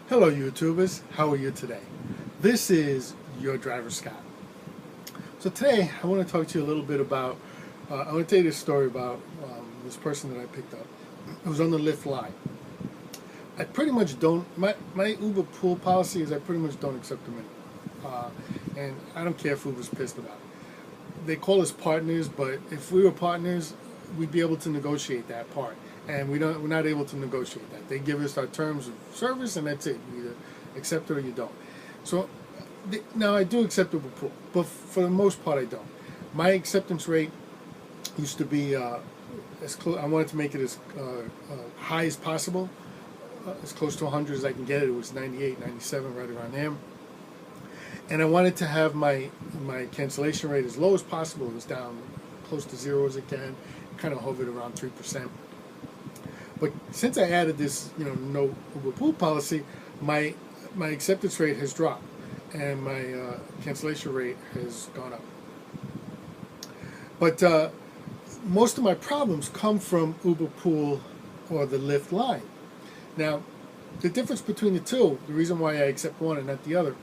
Hello YouTubers, how are you today? This is your driver Scott. So today I want to talk to you a little bit about, I want to tell you this story about this person that I picked up. It was on the Lyft line. I pretty much don't, my Uber pool policy is I pretty much don't accept them anymore. And I don't care if Uber's pissed about it. They call us partners, but if we were partners, we'd be able to negotiate that part. And we're not able to negotiate that. They give us our terms of service, and that's it. You either accept it or you don't. So now I do accept Uber pool, but for the most part I don't. My acceptance rate used to be as close. I wanted to make it as high as possible, as close to 100 as I can get it. It was 98, 97, right around there. And I wanted to have my cancellation rate as low as possible. It was down close to zero as it can. Kind of hovered around 3%. But since I added this, no Uber pool policy, my acceptance rate has dropped, and my cancellation rate has gone up. But most of my problems come from Uber pool or the Lyft line. Now, the difference between the two, the reason why I accept one and not the other,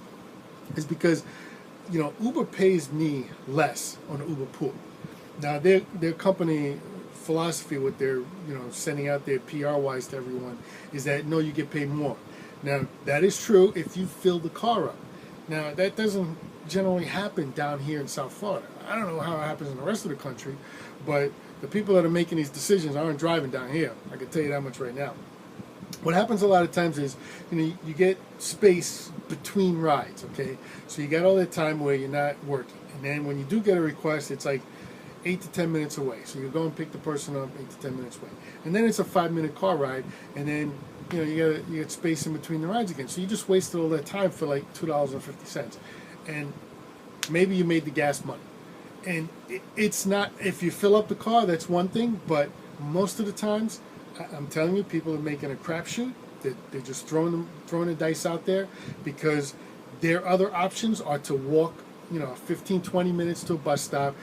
is because Uber pays me less on Uber pool. Now their company philosophy, what they're sending out there PR wise to everyone, is that no, you get paid more. Now that is true if you fill the car up. Now that doesn't generally happen down here in South Florida. I don't know how it happens in the rest of the country, but the people that are making these decisions aren't driving down here. I can tell you that much right now. What happens a lot of times is, you get space between rides, okay? So you got all that time where you're not working. And then when you do get a request, it's like 8 to 10 minutes away. So you go and pick the person up 8 to 10 minutes away. And then it's a 5-minute car ride, and then you get space in between the rides again. So you just wasted all that time for like $2.50. And maybe you made the gas money. And it's not, if you fill up the car, that's one thing, but most of the times, I'm telling you, people are making a crapshoot. They're just throwing the dice out there, because their other options are to walk 15, 20 minutes to a bus stop,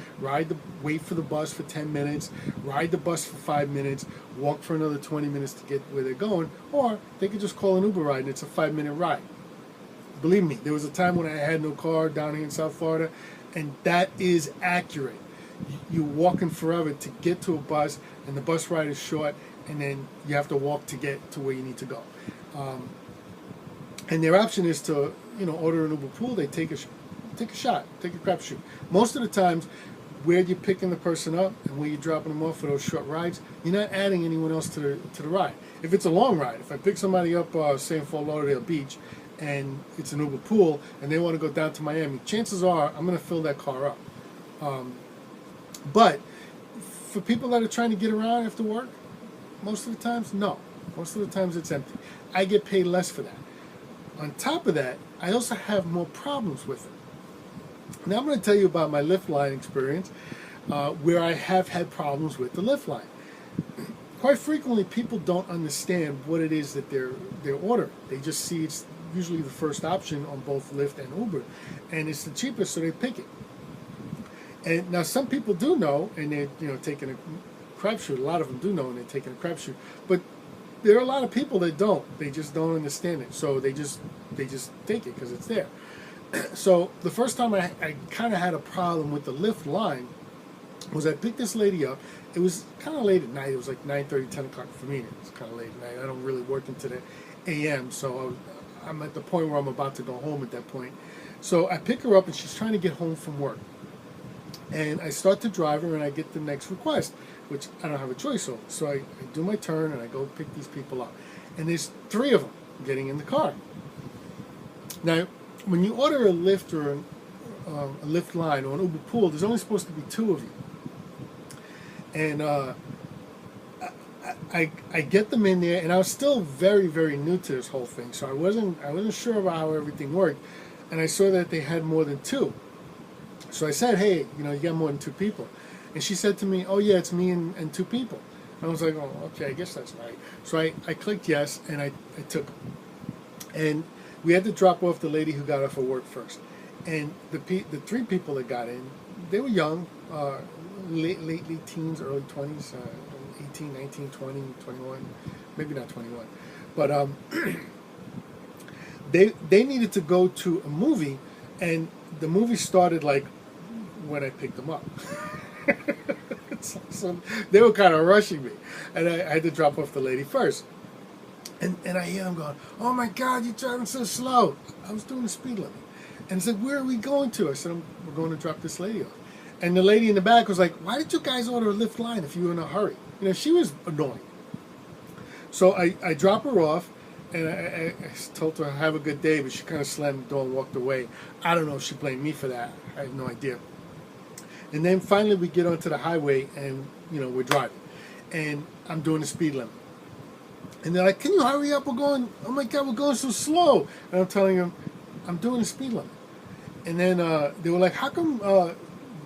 wait for the bus for 10 minutes, ride the bus for 5 minutes, walk for another 20 minutes to get where they're going, or they could just call an Uber ride and it's a 5-minute ride. Believe me, there was a time when I had no car down here in South Florida, and that is accurate. You're walking forever to get to a bus, and the bus ride is short, and then you have to walk to get to where you need to go. And their option is to, order an Uber pool. They take a shot, take a crapshoot. Most of the times, where you're picking the person up and where you're dropping them off for those short rides, you're not adding anyone else to the ride. If it's a long ride, if I pick somebody up, say in Fort Lauderdale Beach, and it's an Uber pool, and they want to go down to Miami, chances are I'm going to fill that car up. But for people that are trying to get around after work, most of the times, no. Most of the times it's empty. I get paid less for that. On top of that, I also have more problems with it. Now I'm going to tell you about my Lyft line experience, where I have had problems with the Lyft line. Quite frequently, people don't understand what it is that they're ordering. They just see it's usually the first option on both Lyft and Uber, and it's the cheapest, so they pick it. And now some people do know, and they're taking a crapshoot. A lot of them do know, and they're taking a crapshoot. But there are a lot of people that don't. They just don't understand it, so they just take it because it's there. So the first time I kind of had a problem with the Lyft line was I picked this lady up. It was kind of late at night. It was like 9:30, 10 o'clock for me. It was kind of late at night. I don't really work into the a.m., so I'm at the point where I'm about to go home at that point. So I pick her up, and she's trying to get home from work. And I start to drive her, and I get the next request, which I don't have a choice over. So I do my turn, and I go pick these people up. And there's 3 of them getting in the car. Now, when you order a Lyft or a Lyft line or an Uber pool, there's only supposed to be 2 of you. And I get them in there, and I was still very, very new to this whole thing, so I wasn't sure about how everything worked. And I saw that they had more than 2. So I said, hey, you got more than 2 people. And she said to me, oh yeah, it's me and 2 people. And I was like, oh, okay, I guess that's right. So I clicked yes, and I took them. And we had to drop off the lady who got off of work first. And the 3 people that got in, they were young, late teens, early 20s, 18, 19, 20, 21, maybe not 21. But they needed to go to a movie, and the movie started like when I picked them up. So they were kind of rushing me, and I had to drop off the lady first. And I hear them going, "Oh my God, you're driving so slow!" I was doing the speed limit, and I said, "Where are we going to?" I said, "We're going to drop this lady off." And the lady in the back was like, "Why did you guys order a lift line if you were in a hurry?" You know, she was annoying. So I drop her off, and I told her, "Have a good day," but she kind of slammed the door and walked away. I don't know if she blamed me for that. I have no idea. And then finally we get onto the highway, and we're driving, and I'm doing the speed limit. And they're like, "Can you hurry up? We're going, oh my God, we're going so slow." And I'm telling them, "I'm doing the speed limit." And then they were like, "How come,"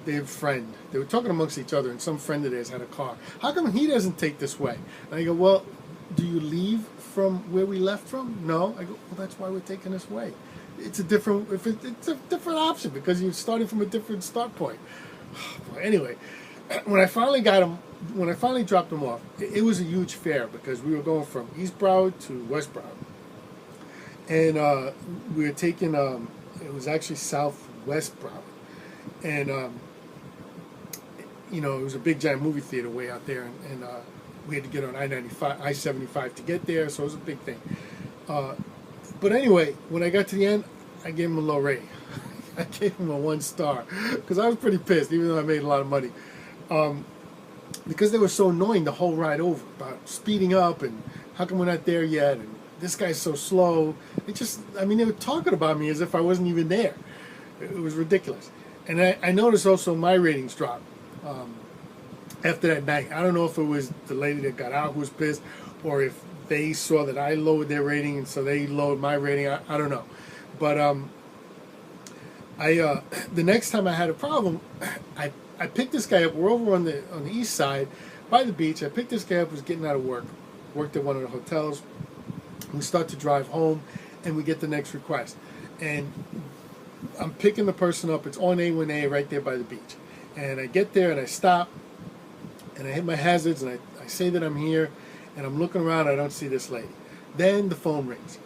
their friend, they were talking amongst each other, and some friend of theirs had a car. "How come he doesn't take this way?" And I go, "Well, do you leave from where we left from?" "No." I go, "Well, that's why we're taking this way. It's a different option because you're starting from a different start point." Anyway, when I finally dropped him off, it was a huge fare because we were going from East Broward to West Broward, and we were taking it was actually Southwest Broward, and it was a big giant movie theater way out there, and we had to get on I-75 to get there, so it was a big thing. But anyway, when I got to the end, I gave him a low rating. I gave him a 1 star because I was pretty pissed, even though I made a lot of money. Because they were so annoying the whole ride over about speeding up and how come we're not there yet and this guy's so slow. They were talking about me as if I wasn't even there. It was ridiculous. And I noticed also my ratings dropped after that night. I don't know if it was the lady that got out who was pissed or if they saw that I lowered their rating and so they lowered my rating. I don't know. But the next time I had a problem, I picked this guy up. We're over on the east side by the beach. I picked this guy up, was getting out of worked at one of the hotels. We start to drive home, and we get the next request. And I'm picking the person up. It's on A1A right there by the beach. And I get there, and I stop, and I hit my hazards, and I say that I'm here, and I'm looking around. I don't see this lady. Then the phone rings.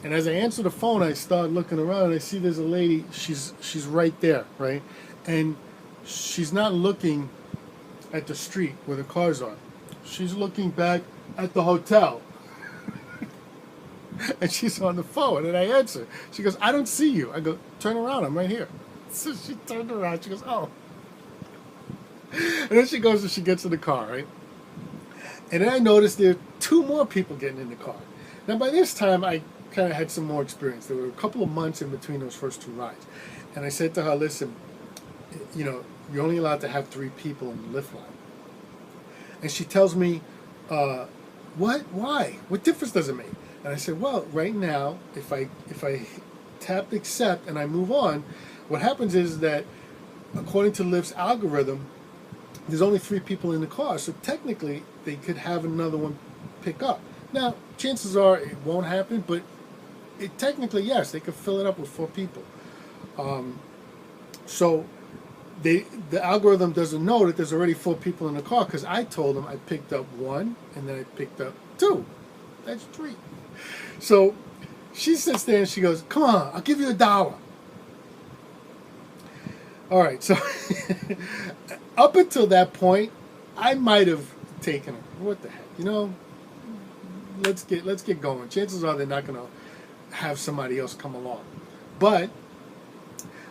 And as I answer the phone, I start looking around, and I see there's a lady. She's right there, right? And she's not looking at the street where the cars are. She's looking back at the hotel. And she's on the phone, and I answer. She goes, "I don't see you." I go, "Turn around, I'm right here." So she turned around. She goes, "Oh." And then she goes and she gets in the car, right? And then I noticed there are 2 more people getting in the car. Now, by this time, I kind of had some more experience. There were a couple of months in between those first 2 rides. And I said to her, "Listen, you're only allowed to have 3 people in the lift line." And she tells me, "What? Why? What difference does it make?" And I said, "Well, right now, if I tap accept and I move on, what happens is that according to Lyft's algorithm, there's only 3 people in the car, so technically they could have another one pick up. Now, chances are it won't happen, but technically, yes, they could fill it up with 4 people. So the algorithm doesn't know that there's already 4 people in the car because I told them I picked up 1 and then I picked up 2. That's 3. So she sits there and she goes, "Come on, I'll give you $1." All right, so up until that point, I might have taken her. What the heck, let's get going. Chances are they're not going to have somebody else come along. But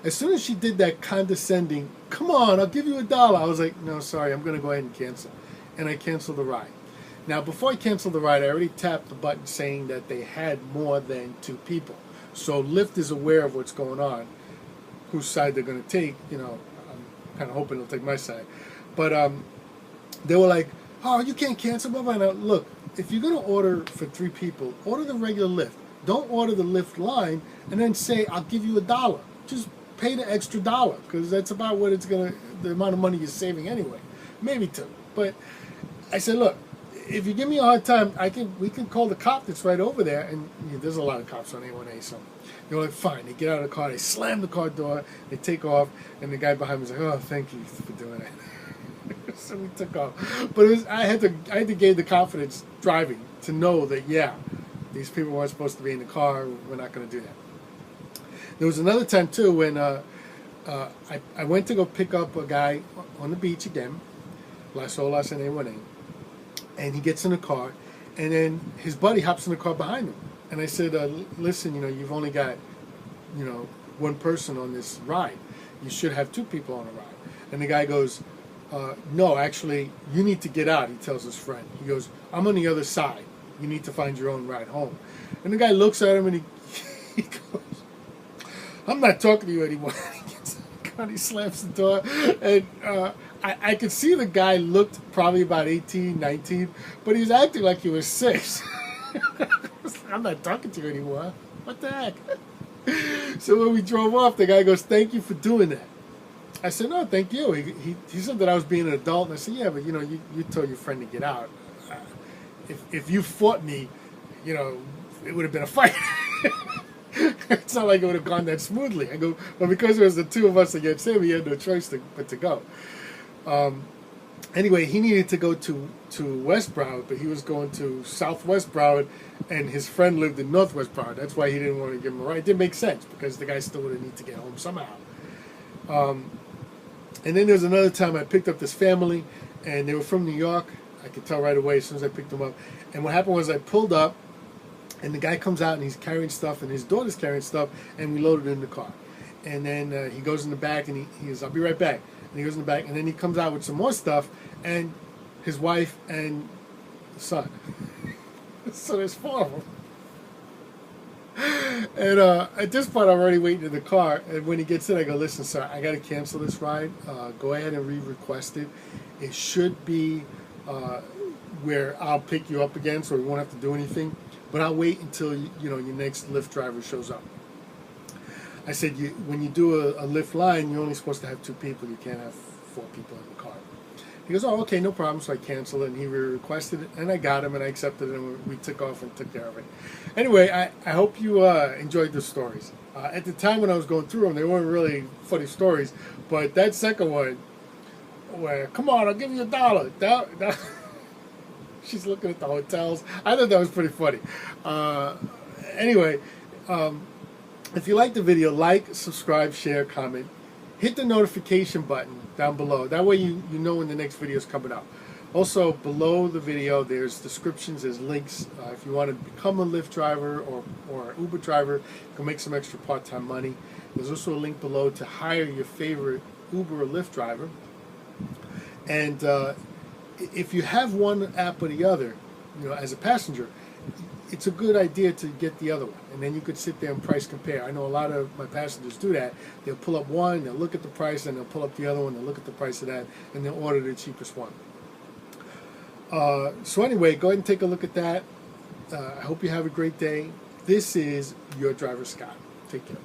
as soon as she did that condescending, "Come on, I'll give you $1," I was like, "No, sorry, I'm going to go ahead and cancel." And I canceled the ride. Now, before I canceled the ride, I already tapped the button saying that they had more than 2 people. So Lyft is aware of what's going on, whose side they're going to take. I'm kind of hoping they'll take my side. But they were like, "Oh, you can't cancel." Blah, blah, blah. Now, look, if you're going to order for 3 people, order the regular Lyft. Don't order the Lyft line and then say, "I'll give you $1." Just pay the extra $1 because that's about what the amount of money you're saving anyway. Maybe 2. But I said, "Look, if you give me a hard time, we can call the cop that's right over there." And there's a lot of cops on A1A, so they're like, "Fine." They get out of the car, they slam the car door, they take off, and the guy behind me was like, "Oh, thank you for doing it." So we took off. But I had to gain the confidence driving to know that These people weren't supposed to be in the car. We're not going to do that. There was another time too when I went to go pick up a guy on the beach again, Las Olas and A1A, and he gets in the car, and then his buddy hops in the car behind him. And I said, listen, you've only got, one person on this ride. You should have two people on a ride. And the guy goes, no, actually, you need to get out, he tells his friend. He goes, I'm on the other side. You need to find your own ride home. And the guy looks at him and he goes, I'm not talking to you anymore. He gets in the car, he slams the door. And I could see the guy looked probably about 18, 19, but he was acting like he was 6. I'm not talking to you anymore. What the heck? So when we drove off, the guy goes, thank you for doing that. I said, no, thank you. He said that I was being an adult, and I said, yeah, but you told your friend to get out. If you fought me, it would have been a fight. It's not like it would have gone that smoothly. I go, well, because it was the two of us against him, he had no choice but to go. Anyway, he needed to go to West Broward, but he was going to Southwest Broward, and his friend lived in Northwest Broward. That's why he didn't want to give him a ride. It didn't make sense, because the guy still would have need to get home somehow. And then there was another time I picked up this family, and they were from New York. I could tell right away as soon as I picked them up. And what happened was I pulled up, and the guy comes out, and he's carrying stuff, and his daughter's carrying stuff, and we loaded it in the car. And then he goes in the back, and he goes, I'll be right back. And he goes in the back, and then he comes out with some more stuff, and his wife and son. So there's 4 of them. And at this point, I'm already waiting in the car. And when he gets in, I go, listen, sir, I got to cancel this ride. Go ahead and re-request it. It should be where I'll pick you up again, so we won't have to do anything. But I'll wait until your next Lyft driver shows up. I said, when you do a Lyft line, you're only supposed to have 2 people. You can't have 4 people in the car. He goes, oh, okay, no problem. So I canceled it, and he requested it, and I got him, and I accepted it, and we took off and took care of it. Anyway, I hope you enjoyed the stories. At the time when I was going through them, they weren't really funny stories, but that second one, where, come on, I'll give you $1. She's looking at the hotels. I thought that was pretty funny. Anyway, if you like the video, like, subscribe, share, comment. Hit the notification button down below. That way you know when the next video is coming out. Also, below the video, there's descriptions, there's links. If you want to become a Lyft driver or an Uber driver, you can make some extra part-time money. There's also a link below to hire your favorite Uber or Lyft driver. And if you have one app or the other, as a passenger, it's a good idea to get the other one, and then you could sit there and price compare. I know a lot of my passengers do that. They'll pull up one, they'll look at the price, and they'll pull up the other one, they'll look at the price of that, and they'll order the cheapest one. So anyway, go ahead and take a look at that. I hope you have a great day. This is your driver, Scott. Take care.